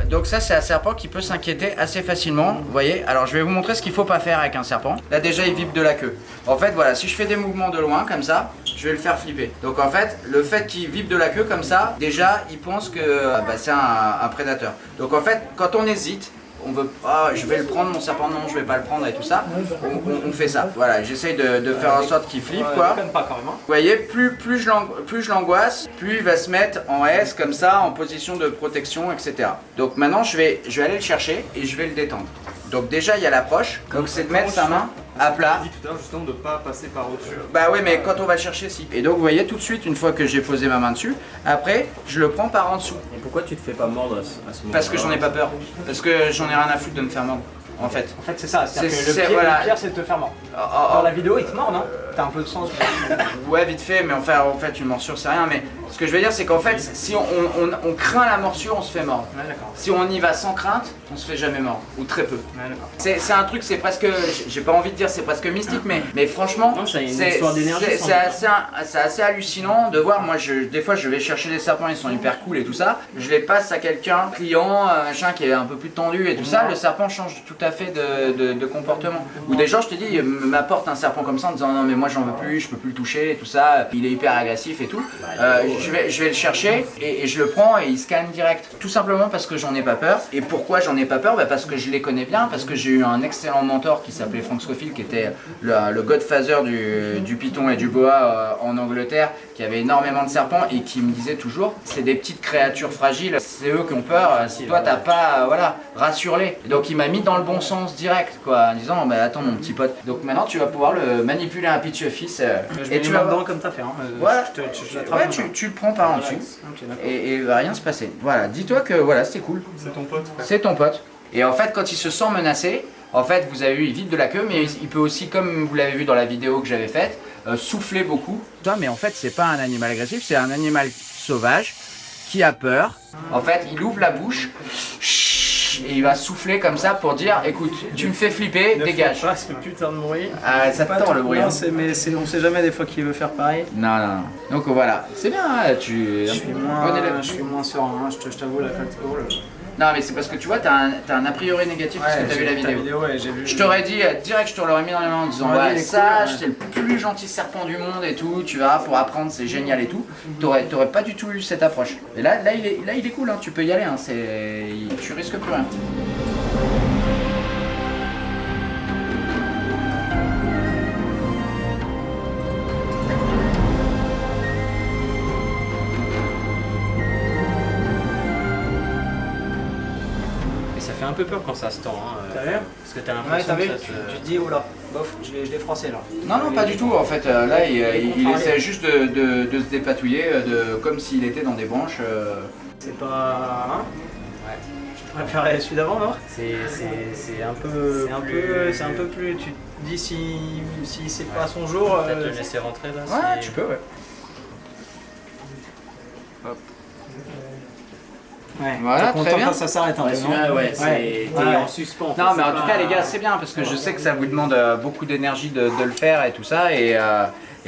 B: Donc ça c'est un serpent qui peut s'inquiéter assez facilement, vous voyez. Alors je vais vous montrer ce qu'il faut pas faire avec un serpent. Là déjà il vibre de la queue. En fait voilà, si je fais des mouvements de loin comme ça, je vais le faire flipper. Donc en fait, le fait qu'il vibre de la queue comme ça, déjà il pense que c'est un prédateur. Donc en fait, quand on hésite, on veut je vais le prendre mon serpent, non je vais pas le prendre et tout ça, on fait ça. Voilà, j'essaye de faire en sorte qu'il flippe quoi. Vous voyez, plus je l'angoisse, plus il va se mettre en S comme ça, en position de protection, etc. Donc maintenant je vais aller le chercher et je vais le détendre. Donc déjà il y a l'approche, donc c'est de mettre sa main à plat.
C: Tu as dit tout à l'heure justement de pas passer par au-dessus.
B: Bah oui, mais quand on va le chercher, si. Et donc vous voyez tout de suite, une fois que j'ai posé ma main dessus, après je le prends par en dessous.
D: Et pourquoi tu te fais pas mordre à ce moment-là?
B: Parce que j'en ai pas peur. Parce que j'en ai rien à foutre de me faire mordre. En fait,
A: c'est ça, c'est-à-dire que
B: c'est-
A: le pire,
B: voilà.
A: le pire, c'est de te faire mordre. Dans la vidéo, il te mord, non? T'as un peu de sens.
B: Ouais, vite fait, mais enfin, en fait, une morsure, c'est rien. Mais ce que je veux dire, c'est qu'en fait, si on craint la morsure, on se fait mordre.
A: Ouais, d'accord.
B: Si on y va sans crainte, on se fait jamais mordre. Ou très peu.
A: Ouais, d'accord.
B: C'est un truc, c'est presque, j'ai pas envie de dire c'est presque mystique, mais franchement,
D: Non, ça a une
B: c'est
D: histoire d'énergie,
B: c'est-
D: sans
B: c'est assez hallucinant de voir. Moi, des fois, je vais chercher des serpents, ils sont hyper cool et tout ça. Je les passe à quelqu'un, client, machin, qui est un peu plus tendu et tout ça. Le serpent change tout à fait de comportement. Ou des gens, je te dis, m'apportent un serpent comme ça en disant non, mais moi j'en veux plus, je peux plus le toucher et tout ça. Il est hyper agressif et tout. Je vais le chercher et je le prends et il scanne direct. Tout simplement parce que j'en ai pas peur. Et pourquoi j'en ai pas peur? Parce que je les connais bien, parce que j'ai eu un excellent mentor qui s'appelait Frank Scofield, qui était le godfather du python et du boa en Angleterre, qui avait énormément de serpents et qui me disait toujours c'est des petites créatures fragiles, c'est eux qui ont peur, si toi t'as pas, voilà, rassure-les. Et donc il m'a mis dans le bon sens direct, quoi, en disant bah attends mon petit pote, donc maintenant tu vas pouvoir le manipuler un pitch office
A: Et tu vas dedans comme t'as fait, hein.
B: Voilà.
A: Je l'attrape.
B: Ouais, tu le prends par en dessous et il va rien se passer. Voilà, dis-toi que voilà, c'est cool.
C: C'est ton pote.
B: C'est ton pote. Et en fait, quand il se sent menacé, en fait, vous avez vu, il vibre de la queue, mais il peut aussi, comme vous l'avez vu dans la vidéo que j'avais faite, souffler beaucoup. Mais en fait, c'est pas un animal agressif, c'est un animal sauvage qui a peur. En fait, il ouvre la bouche et il va souffler comme ça pour dire écoute, tu me fais flipper, dégage.
A: Pas ce putain de bruit.
B: Ah, ça te tord le bruit. Hein.
A: On sait jamais des fois qu'il veut faire pareil.
B: Non. Donc voilà, c'est bien, hein,
A: Je suis moins serein, hein, je t'avoue, la
B: Non mais c'est parce que tu vois, t'as un a priori négatif parce que t'as vu la vidéo.
A: Ouais, j'ai vu.
B: Je t'aurais dit direct, je te l'aurais mis dans les mains en disant ouais, ça, c'est le plus gentil serpent du monde et tout, tu verras pour apprendre, c'est génial et tout. T'aurais pas du tout eu cette approche. Et là il est cool, hein, tu peux y aller, hein, tu risques plus rien.
D: Un peu peur quand ça se tend, hein,
A: t'as vu
D: parce que t'as l'impression que ça
A: tu te dis oh là, bof, je l'ai froissé là.
B: Non, pas du tout, en fait, là il essaie juste de se dépatouiller, comme s'il était dans des branches.
A: C'est pas... Hein ouais. Je préférais celui d'avant, non?
D: C'est un peu
A: plus... Tu te dis si c'est pas son jour...
D: Peut-être le laisser rentrer là.
B: Ouais, tu peux, ouais. Hop.
A: Ouais,
B: voilà, très bien.
A: Ça s'arrête un peu, non?
D: Ouais, t'es en suspens.
B: Non, mais en tout cas, les gars, c'est bien parce que je sais que ça vous demande beaucoup d'énergie de le faire et tout ça. Et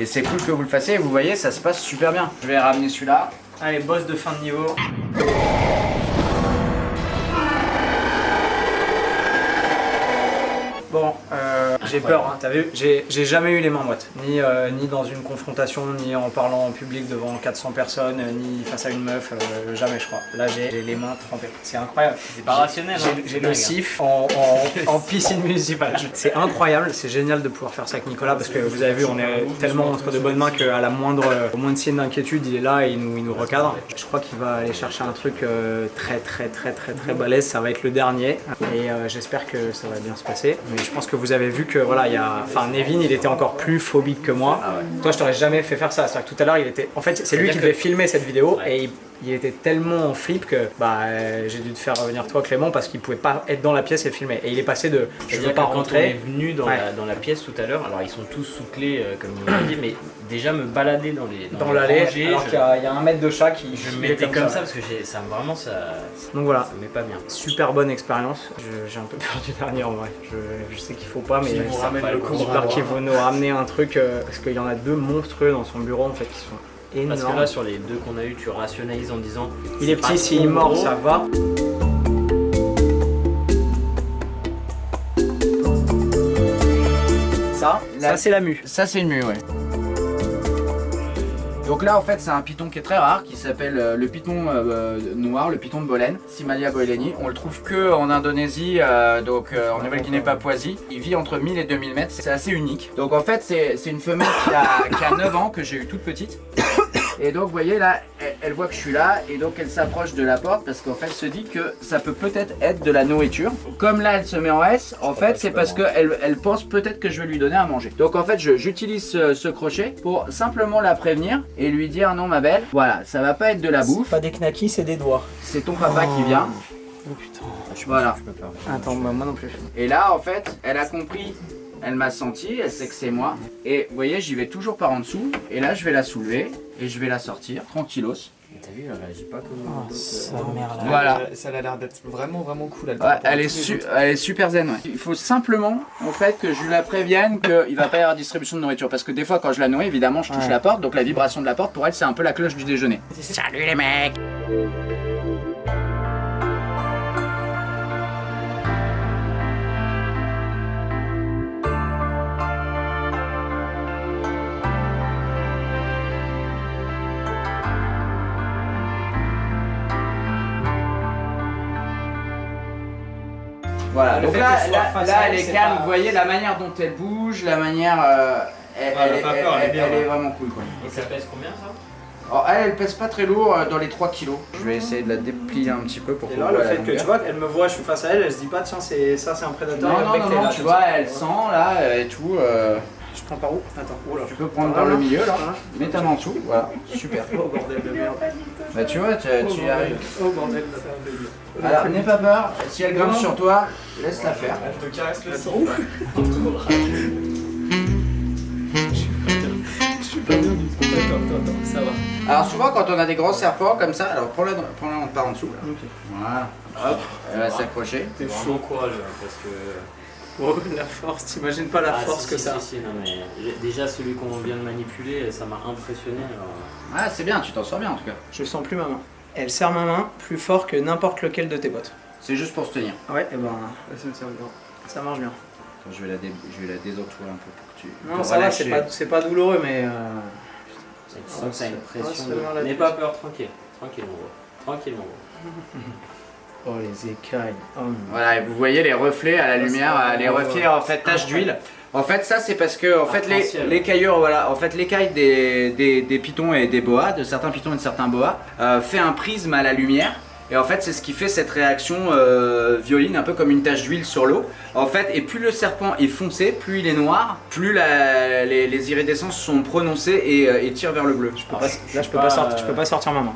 B: c'est cool que vous le fassiez. Et vous voyez, ça se passe super bien. Je vais ramener celui-là.
A: Allez, boss de fin de niveau. Bon, j'ai peur, hein, t'as vu, j'ai jamais eu les mains moites, ni dans une confrontation, ni en parlant en public devant 400 personnes, ni face à une meuf, jamais je crois. Là j'ai les mains trempées, c'est incroyable.
D: C'est pas rationnel.
A: J'ai le sif en piscine municipale. C'est incroyable, c'est génial de pouvoir faire ça avec Nicolas parce que vous avez vu, on est tellement entre de bonnes mains qu'à la moindre signe d'inquiétude, il est là et il nous recadre. Je crois qu'il va aller chercher un truc très balèze, ça va être le dernier et j'espère que ça va bien se passer. Mais je pense que vous avez vu que voilà, Nevin il était encore plus phobique que moi. Ah ouais. Toi je t'aurais jamais fait faire ça. C'est-à-dire que tout à l'heure il était. En fait c'est lui qui devait filmer cette vidéo et il était tellement en flip que j'ai dû te faire revenir toi Clément parce qu'il pouvait pas être dans la pièce et filmer. Et il est passé de je veux pas rentrer.
D: Quand on est venu dans la pièce tout à l'heure, alors ils sont tous sous clé comme il m'a dit, mais déjà me balader dans
A: l'allée alors qu'il y a un mètre de chat qui
D: je me mettais comme ça parce que ça vraiment ça.
A: Donc voilà,
D: ça met pas bien.
A: Super bonne expérience. J'ai un peu peur du dernier en vrai. Je sais qu'il faut pas mais j'espère qu'il va nous ramener un truc parce qu'il y en a deux monstrueux dans son bureau en fait qui sont énormes.
D: Parce que là sur les deux qu'on a eu tu rationalises en disant
A: il est petit, s'il mord ça va. Ça c'est la mue.
B: Ça c'est une mue, ouais. Donc là en fait c'est un python qui est très rare qui s'appelle le python noir, le python de Bolène, Simalia boeleni. On le trouve que en Indonésie, en Nouvelle-Guinée-Papouasie. Il vit entre 1000 et 2000 mètres, c'est assez unique. Donc en fait c'est une femelle qui a 9 ans que j'ai eu toute petite. Et donc vous voyez là, elle voit que je suis là et donc elle s'approche de la porte parce qu'en fait elle se dit que ça peut peut-être être de la nourriture. Comme là elle se met en S, en fait c'est parce qu'elle pense peut-être que je vais lui donner à manger. Donc en fait j'utilise ce crochet pour simplement la prévenir et lui dire non ma belle, voilà, ça va pas être de la bouffe.
A: Pas des knackis, c'est des doigts.
B: C'est ton papa qui vient.
A: Oh putain.
B: Voilà.
A: Attends, moi non plus.
B: Et là en fait elle a compris. Elle m'a senti, elle sait que c'est moi. Et vous voyez, j'y vais toujours par en dessous. Et là, je vais la soulever et je vais la sortir, tranquillos.
D: T'as vu, elle réagit pas comme
A: sa mère là.
B: Voilà.
C: Ça a l'air d'être vraiment cool.
B: Elle est super zen. Ouais. Il faut simplement, en fait, que je la prévienne qu'il va pas y avoir distribution de nourriture. Parce que des fois, quand je la nourris, évidemment, je touche la porte. Donc la vibration de la porte, pour elle, c'est un peu la cloche du déjeuner. Salut les mecs! Voilà, donc là elle est calme, vous voyez la manière dont elle bouge, la manière... elle est vraiment cool quoi.
D: Et ça pèse combien ça?
B: Alors elle pèse pas très lourd, dans les 3 kilos. Je vais essayer de la déplier un petit peu pour
A: que là le fait que tu vois, elle me voit, je suis face à elle, elle se dit pas tiens c'est un prédateur.
B: Non, tu vois, elle sent là et tout.
A: Je prends par où? Attends, oh là.
B: Tu peux prendre dans le milieu là, mets ta main en dessous, voilà, super.
A: Oh bordel de merde.
B: Bah tu vois, tu y arrives.
A: Oh bordel de merde.
B: Alors n'aie pas peur, si elle grimpe sur toi, laisse-la faire.
C: Elle te caresse le sang. Je suis pas bien du tout. D'accord, ça va.
B: Alors souvent quand on a des gros serpents comme ça, alors prends-la par en dessous là.
A: Okay.
B: Voilà, hop, elle va s'accrocher.
D: T'es chaud courageux parce que...
A: Oh la force, t'imagines pas la force que ça.
D: Si, non, mais déjà celui qu'on vient de manipuler, ça m'a impressionné. Alors...
B: Ah c'est bien, tu t'en sors bien en tout cas.
A: Je sens plus ma main. Elle serre ma main plus fort que n'importe lequel de tes potes.
B: C'est juste pour se tenir.
A: Ouais, et ben ça me sert bien. Ça marche bien.
B: Attends, je vais la désentourer un peu pour que tu...
A: Non, ça va, c'est pas douloureux, mais...
D: Ça sent que ça a une pression.
A: N'aie
D: pas peur, tranquille. Tranquille, mon gros. Tranquille, mon gros.
A: Oh, les écailles. Oh,
B: voilà, et vous voyez les reflets à la lumière, les reflets en fait taches d'huile. En fait, ça c'est parce que en fait l'écaillure, voilà, en fait l'écaille des pitons et des boas, de certains pitons et de certains boas, fait un prisme à la lumière. Et en fait, c'est ce qui fait cette réaction violine, un peu comme une tache d'huile sur l'eau. En fait, et plus le serpent est foncé, plus il est noir, plus les iridescences sont prononcées et tirent vers le bleu.
A: Je peux pas sortir ma main.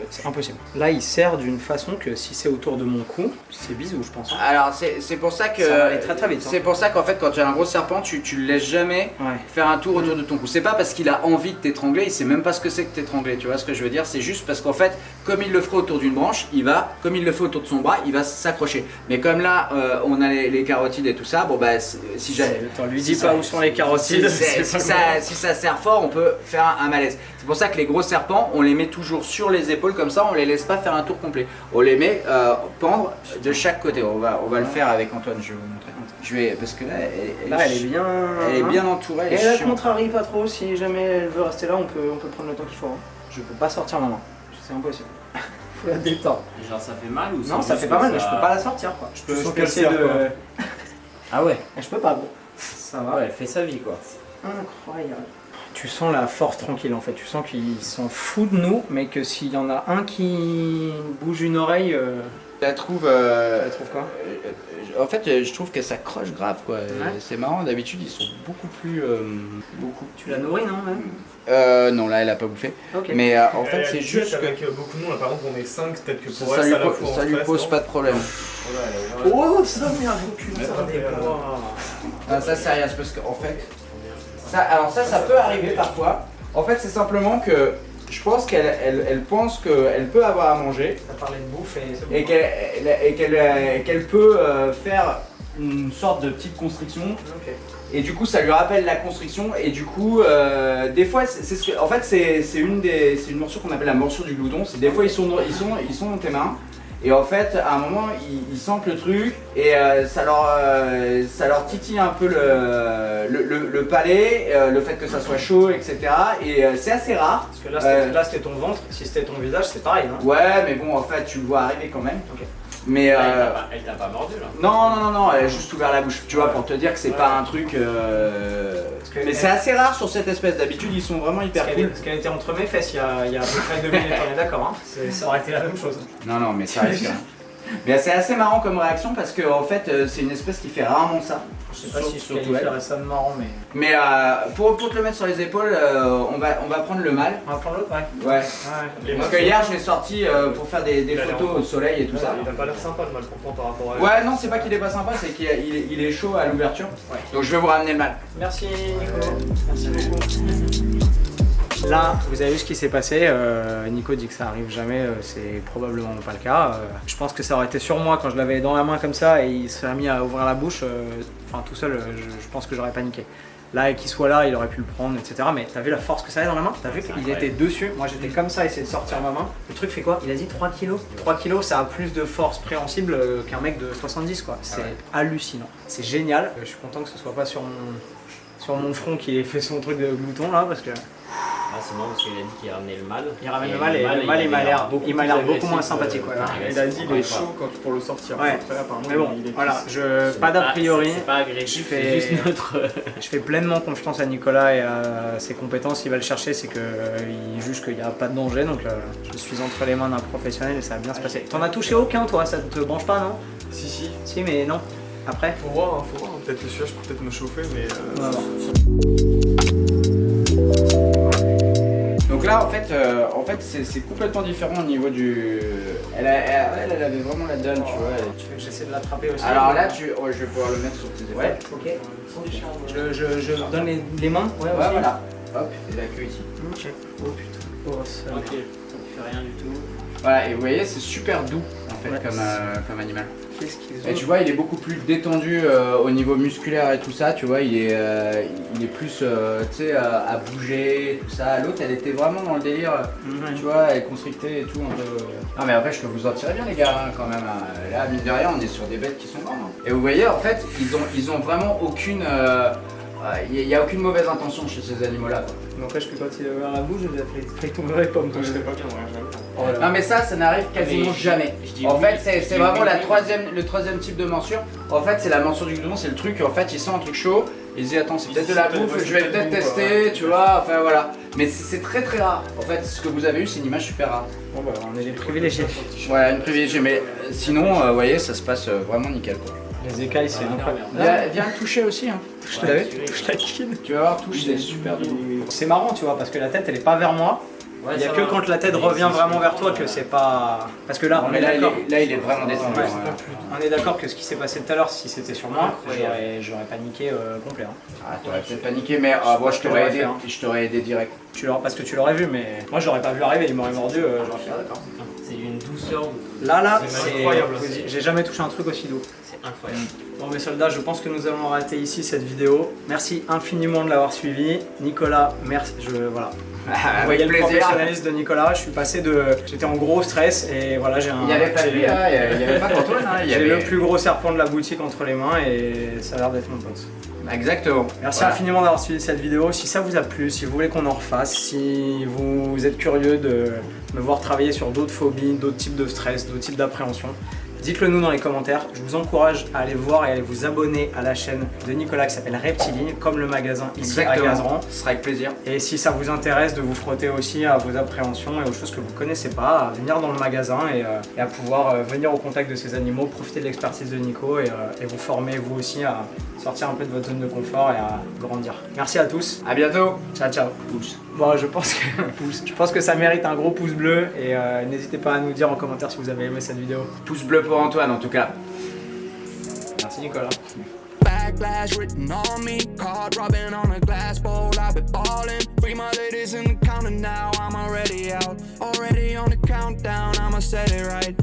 A: C'est impossible. Là, il serre d'une façon que si c'est autour de mon cou, c'est bisou, je pense.
B: Alors, c'est pour ça que.
A: Ça va aller très très vite.
B: C'est pour ça qu'en fait, quand tu as un gros serpent, tu le laisses jamais faire un tour autour de ton cou. C'est pas parce qu'il a envie de t'étrangler, il sait même pas ce que c'est que t'étrangler. Tu vois ce que je veux dire? C'est juste parce qu'en fait, comme il le ferait autour d'une branche, comme il le fait autour de son bras, il va s'accrocher. Mais comme là, on a les carotides et tout ça, bon bah si jamais.
A: Lui dis pas où sont les carotides.
B: Si ça serre fort, on peut faire un malaise. C'est pour ça que les gros serpents, on les met toujours sur les épaules comme ça, on les laisse pas faire un tour complet. On les met pendre de chaque côté. On va le faire avec Antoine. Je vais vous montrer. Parce que là, elle est bien entourée.
A: Et elle contrarie pas trop. Si jamais elle veut rester là, on peut prendre le temps qu'il faut. Je peux pas sortir ma main. C'est impossible. Faut la détendre.
D: Genre ça fait mal ou
A: non, ça fait pas mal, mais je peux pas la sortir quoi. Je peux essayer de.
D: Ah ouais.
A: Je peux pas gros. Ça va.
D: Ouais, elle fait sa vie quoi.
A: Incroyable. Tu sens la force tranquille en fait. Tu sens qu'ils s'en foutent de nous, mais que s'il y en a un qui bouge une oreille.
B: Je la trouve.
A: Quoi
B: en fait, je trouve que ça croche grave quoi. C'est marrant. D'habitude, ils sont beaucoup plus.
A: Tu la nourris non même
B: non, là elle a pas bouffé.
A: Okay.
B: Mais en fait, c'est juste que.
E: Avec beaucoup de monde, par exemple, on est 5, peut-être que pour
B: ça lui pose pas de problème.
A: Oh, ça merde,
B: Ça c'est rien, c'est parce qu'en fait. Ça peut arriver parfois. En fait, c'est simplement que. Je pense qu'elle pense qu'elle peut avoir à manger.
A: Ça parlait de bouffe
B: et qu'elle peut faire une sorte de petite constriction.
A: Okay.
B: Et du coup, ça lui rappelle la constriction. Et du coup, des fois, en fait, c'est une morsure qu'on appelle la morsure du glouton. C'est des fois ils sont dans tes mains. Et en fait, à un moment, ils sentent le truc et ça leur titille un peu le palais, le fait que ça soit chaud, etc. Et c'est assez rare.
A: Parce que là, c'était ton ventre. Si c'était ton visage, c'est pareil. Hein.
B: Ouais, mais bon, en fait, tu le vois arriver quand même.
A: Okay.
B: Mais
D: elle t'a pas mordu là?
B: Non, elle a juste ouvert la bouche. Tu vois, pour te dire que c'est pas un truc. Mais c'est assez rare sur cette espèce. D'habitude, ils sont vraiment hyper cool.
A: Parce qu'elle était entre mes fesses il y a à peu près 2 minutes, on est d'accord, hein. Ça aurait été la même chose.
B: Non, mais ça risque. Mais c'est assez marrant comme réaction parce que en fait, c'est une espèce qui fait rarement ça.
A: Je sais pas si je qualifierais ça de marrant, mais.
B: Mais pour te le mettre sur les épaules, on va prendre le mâle.
A: On va prendre l'autre,
B: ouais. Parce que hier, je l'ai sorti pour faire des photos au soleil et tout ça.
E: Il a pas l'air sympa le mâle, pourtant par rapport à.
B: Ouais, non, c'est pas qu'il est pas sympa, c'est qu'il est chaud à l'ouverture. Ouais. Donc je vais vous ramener le mâle.
A: Merci Nico. Merci beaucoup. Là, vous avez vu ce qui s'est passé. Nico dit que ça arrive jamais, c'est probablement pas le cas. Je pense que ça aurait été sur moi quand je l'avais dans la main comme ça et il s'est mis à ouvrir la bouche. Enfin, tout seul, je pense que j'aurais paniqué. Là, qu'il soit là, il aurait pu le prendre, etc. Mais t'as vu la force que ça avait dans la main? T'as vu qu'il était dessus? Moi, j'étais comme ça, essayer de sortir ma main. Le truc fait quoi? Il a dit 3 kilos. 3 kilos, ça a plus de force préhensible qu'un mec de 70, quoi. C'est hallucinant. C'est génial. Je suis content que ce soit pas sur mon front qu'il ait fait son truc de glouton là, parce que.
D: Ah, c'est marrant parce qu'il a dit qu'il ramenait le mâle.
A: Il ramène le mâle et le mâle il m'a l'air beaucoup moins sympathique.
E: Il a dit il est chaud pour le sortir.
A: Ouais. Mais bon, voilà, pas d'a priori.
D: C'est pas agressif, c'est juste notre.
A: Je fais pleinement confiance à Nicolas et à ses compétences. Il va le chercher, c'est qu'il juge qu'il n'y a pas de danger. Donc je suis entre les mains d'un professionnel et ça va bien se passer. T'en as touché aucun toi? Ça te branche pas, non?
E: Si.
A: Si, mais non. Après
E: Faut voir. Peut-être le celui-là, je peux peut-être me chauffer, mais.
B: Donc là, en fait, c'est complètement différent au niveau du. Elle avait vraiment la donne, tu vois.
A: Tu veux que j'essaie de l'attraper aussi?
B: Alors là, je vais pouvoir le mettre sur tes épaules.
A: Ouais, ok. Je donne les mains?
B: Ouais, voilà. Hop, et la queue ici.
A: Ok. Oh putain. Oh, ça.
D: Ok, ça ne fait rien du tout.
B: Voilà, et vous voyez, c'est super doux en fait comme animal.
A: Qu'est-ce qu'ils ont?
B: Et tu vois, il est beaucoup plus détendu au niveau musculaire et tout ça, tu vois, il est plus, tu sais, à bouger, tout ça. L'autre, elle était vraiment dans le délire, tu vois, elle constrictait et tout, un peu. Non mais après, je peux vous en tirer bien les gars, hein, quand même. Là, mine de rien, on est sur des bêtes qui sont grandes. Hein. Et vous voyez, en fait, ils ont vraiment aucune... Il n'y a aucune mauvaise intention chez ces animaux-là.
A: N'empêche que quand il a ouvert la bouche, il a fait tomber les pommes.
E: Je sais pas bien, ouais, j'avoue.
B: Non mais ça n'arrive quasiment jamais. En fait, c'est vraiment le troisième type de morsure. En fait, c'est la morsure du glouton, c'est le truc, en fait, il sent un truc chaud, il se dit attends, c'est peut-être de la bouffe, je vais peut-être tester, tu vois, enfin voilà. Mais c'est très très rare. En fait, ce que vous avez eu, c'est une image super rare.
A: Bon bah, on est des privilégiés.
B: Ouais, une privilégiée, mais sinon, vous voyez, ça se passe vraiment nickel quoi.
A: Les écailles, c'est incroyable.
B: Viens le toucher aussi. Hein.
A: Je l'avais, touche la kine.
B: Tu vas voir, touche, c'est super doux.
A: C'est marrant, tu vois, parce que la tête, elle est pas vers moi.
D: Ouais,
A: il y a que quand la tête revient vraiment vers toi que c'est pas. Parce que là, on est d'accord.
B: Là, il est vraiment détendu.
A: Ouais, on est d'accord que ce qui s'est passé tout à l'heure, si c'était sur moi, j'aurais paniqué complet. Hein.
B: Ah, t'aurais peut-être paniqué, mais moi je t'aurais aidé direct.
A: Parce que tu l'aurais vu, mais moi j'aurais pas vu arriver, il m'aurait mordu, j'aurais fait d'accord.
D: C'est une douceur.
A: Là,
E: c'est incroyable.
A: J'ai jamais touché un truc aussi doux.
D: C'est incroyable.
A: Bon mes soldats, je pense que nous allons arrêter ici cette vidéo. Merci infiniment de l'avoir suivi. Nicolas, merci. Voilà. Vous voyez le professionnalisme de Nicolas, j'étais en gros stress et voilà,
B: il n'y avait pas de lui, il n'y avait pas d'Antoine.
A: J'ai le plus gros serpent de la boutique entre les mains et ça a l'air d'être mon pote.
B: Exactement.
A: Merci infiniment d'avoir suivi cette vidéo. Si ça vous a plu, si vous voulez qu'on en refasse, si vous êtes curieux de me voir travailler sur d'autres phobies, d'autres types de stress, d'autres types d'appréhension, dites-le nous dans les commentaires. Je vous encourage à aller voir et à aller vous abonner à la chaîne de Nicolas qui s'appelle Reptiline, comme le magasin ici à Gazeran.
B: Ce sera avec plaisir.
A: Et si ça vous intéresse de vous frotter aussi à vos appréhensions et aux choses que vous ne connaissez pas, à venir dans le magasin et à pouvoir venir au contact de ces animaux, profiter de l'expertise de Nico et vous former vous aussi à sortir un peu de votre zone de confort et à grandir. Merci à tous.
B: À bientôt.
A: Ciao ciao. Pouce. Bon, je pense que ça mérite un gros pouce bleu et n'hésitez pas à nous dire en commentaire si vous avez aimé cette vidéo.
B: Pouce bleu pour Antoine en tout cas.
A: Merci Nicolas.
F: Backlash written on me, card rubbing on a glass bowl. I've been ballin', free my ladies in the counter now. I'm already out, already on the countdown. I'ma set it right.